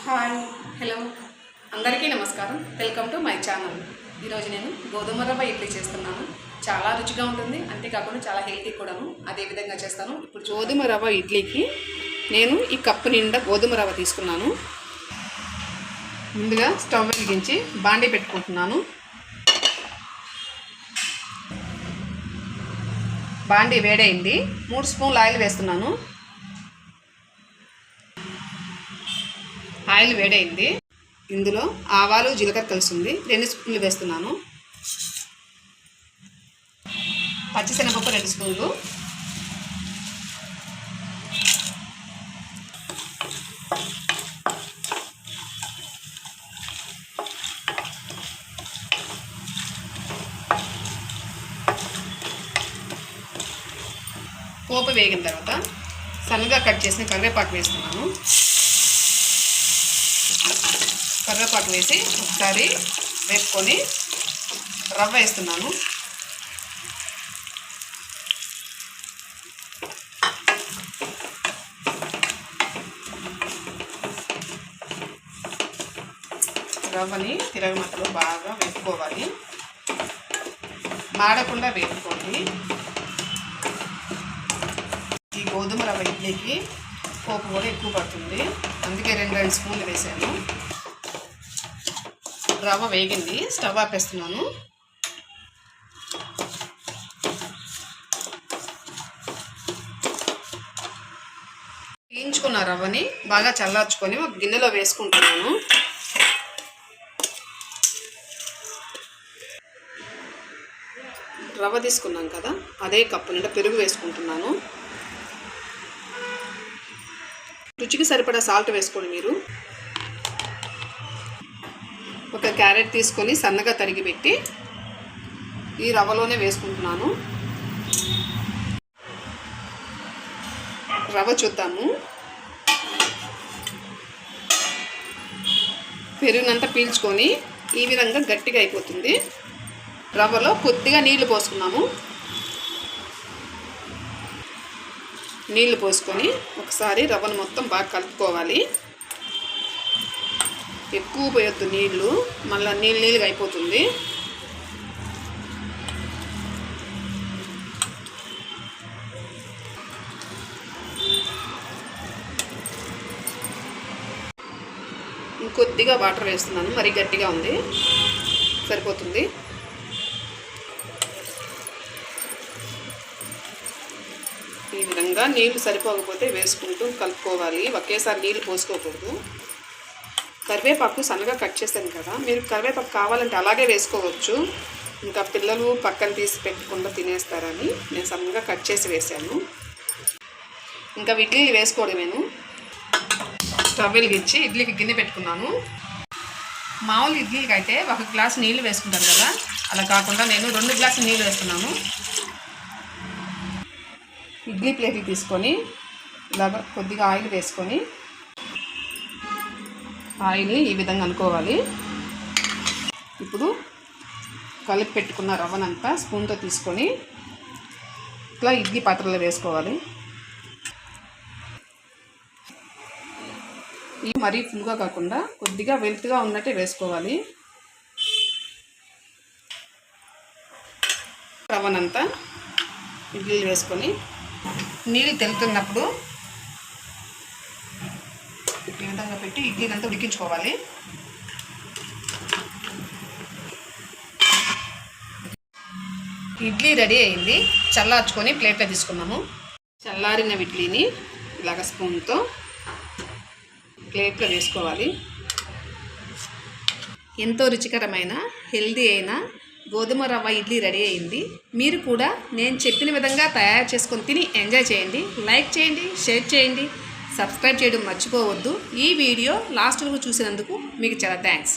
Hi hello అందరికీ నమస్కారం. Welcome to my channel. ఈరోజు నేను గోధుమ రవ్వ ఇడ్లీ చేస్తున్నాను. చాలా రుచిగా ఉంటుంది, అంతేకాకుండా చాలా హెల్తీ కూడాను. అదే విధంగా చేస్తాను. ఇప్పుడు గోధుమ రవ్వ ఇడ్లీకి నేను ఈ కప్పు నిండా గోధుమ రవ్వ తీసుకున్నాను. ముందుగా స్టవ్ వెలిగించి బాండీ పెట్టుకుంటున్నాను. బాండీ వేడైంది. 3 స్పూన్లు ఆయిల్ వేస్తున్నాను. ఆయిల్ వేడైంది. ఇందులో ఆవాలు జీలకర్ర కలిసింది 2 స్పూన్లు వేస్తున్నాను. పచ్చిశనగపప్పు 2 స్పూన్లు, పోపు వేగిన తర్వాత సన్నగా కట్ చేసిన కరివేపాకు వేస్తున్నాను. కరివేపాకు వేసి ఒకసారి వేపుకొని రవ్వ వేస్తున్నాను. రవ్వని తిరగమతలో బాగా వేపుకోవాలి. మాడకుండా వేపుకోండి. ఈ గోధుమ రవ్వ ఇడ్లీకి పోపు కూడా ఎక్కువ పడుతుంది, అందుకే 2 స్పూన్లు వేసాను. రవ్వ వేగింది. స్టవ్ ఆపేస్తున్నాను. వేయించుకున్న రవ్వని బాగా చల్లార్చుకొని ఒక గిన్నెలో వేసుకుంటున్నాను. రవ్వ తీసుకున్నాం కదా, అదే కప్పు నిండా పెరుగు వేసుకుంటున్నాను. రుచికి సరిపడా సాల్ట్ వేసుకోండి. మీరు ఒక క్యారెట్ తీసుకొని సన్నగా తరిగి పెట్టి ఈ రవ్వలోనే వేసుకుంటున్నాను. రవ్వ చూద్దాము. పెరుగునంతా పీల్చుకొని ఈ విధంగా గట్టిగా అయిపోతుంది. రవ్వలో కొద్దిగా నీళ్లు పోసుకున్నాము. నీళ్లు పోసుకొని ఒకసారి రవ్వను మొత్తం బాగా కలుపుకోవాలి. ఎక్కువ పోయొద్దు నీళ్ళు, మళ్ళీ నీళ్ళగా అయిపోతుంది. ఇంకొద్దిగా వాటర్ వేస్తున్నాను, మరీ గట్టిగా ఉంది, సరిపోతుంది. ఈ విధంగా నీళ్లు సరిపోకపోతే వేసుకుంటూ కలుపుకోవాలి. ఒకేసారి నీళ్ళు పోసుకోకూడదు. కరివేపాకు సన్నగా కట్ చేశాను కదా, మీరు కరివేపాకు కావాలంటే అలాగే వేసుకోవచ్చు. ఇంకా పిల్లలు పక్కన తీసి పెట్టకుండా తినేస్తారని నేను సన్నగా కట్ చేసి వేసాను. ఇంకా ఇడ్లీలు వేసుకోవడమేను. స్టవ్ వెలిగించి ఇడ్లీకి గిన్నె పెట్టుకున్నాను. మామూలు ఇడ్లీకి అయితే 1 గ్లాసు నీళ్ళు వేసుకుంటాను కదా, అలా కాకుండా నేను 2 గ్లాసులు నీళ్ళు వేస్తున్నాను. ఇడ్లీ ప్లేట్కి తీసుకొని ఇలాగ కొద్దిగా ఆయిల్ వేసుకొని ఆయిల్ని ఈ విధంగా అనుకోవాలి. ఇప్పుడు కలిపి పెట్టుకున్న రవ్వనంతా స్పూన్తో తీసుకొని ఇట్లా ఇడ్లీ పాత్రలో వేసుకోవాలి. ఇవి మరీ ఫుల్గా కాకుండా కొద్దిగా వెల్త్గా ఉన్నట్టే వేసుకోవాలి. రవ్వనంతా ఇడ్లీలు వేసుకొని నీళ్ళు తెలుతున్నప్పుడు ఈ విధంగా పెట్టి ఇడ్లీనంతా ఉడికించుకోవాలి. ఇడ్లీ రెడీ అయింది. చల్లార్చుకొని ప్లేట్లో తీసుకున్నాము. చల్లారిన ఇడ్లీని ఇలాగ స్పూన్తో ప్లేట్లో వేసుకోవాలి. ఎంతో రుచికరమైన హెల్దీ అయిన గోధుమ రవ్వ ఇడ్లీ రెడీ అయింది. మీరు కూడా నేను చెప్పిన విధంగా తయారు చేసుకొని తిని ఎంజాయ్ చేయండి. లైక్ చేయండి, షేర్ చేయండి, సబ్స్క్రైబ్ చేయడం మర్చిపోవద్దు. ఈ వీడియో లాస్ట్ వరకు చూసినందుకు మీకు చాలా థ్యాంక్స్.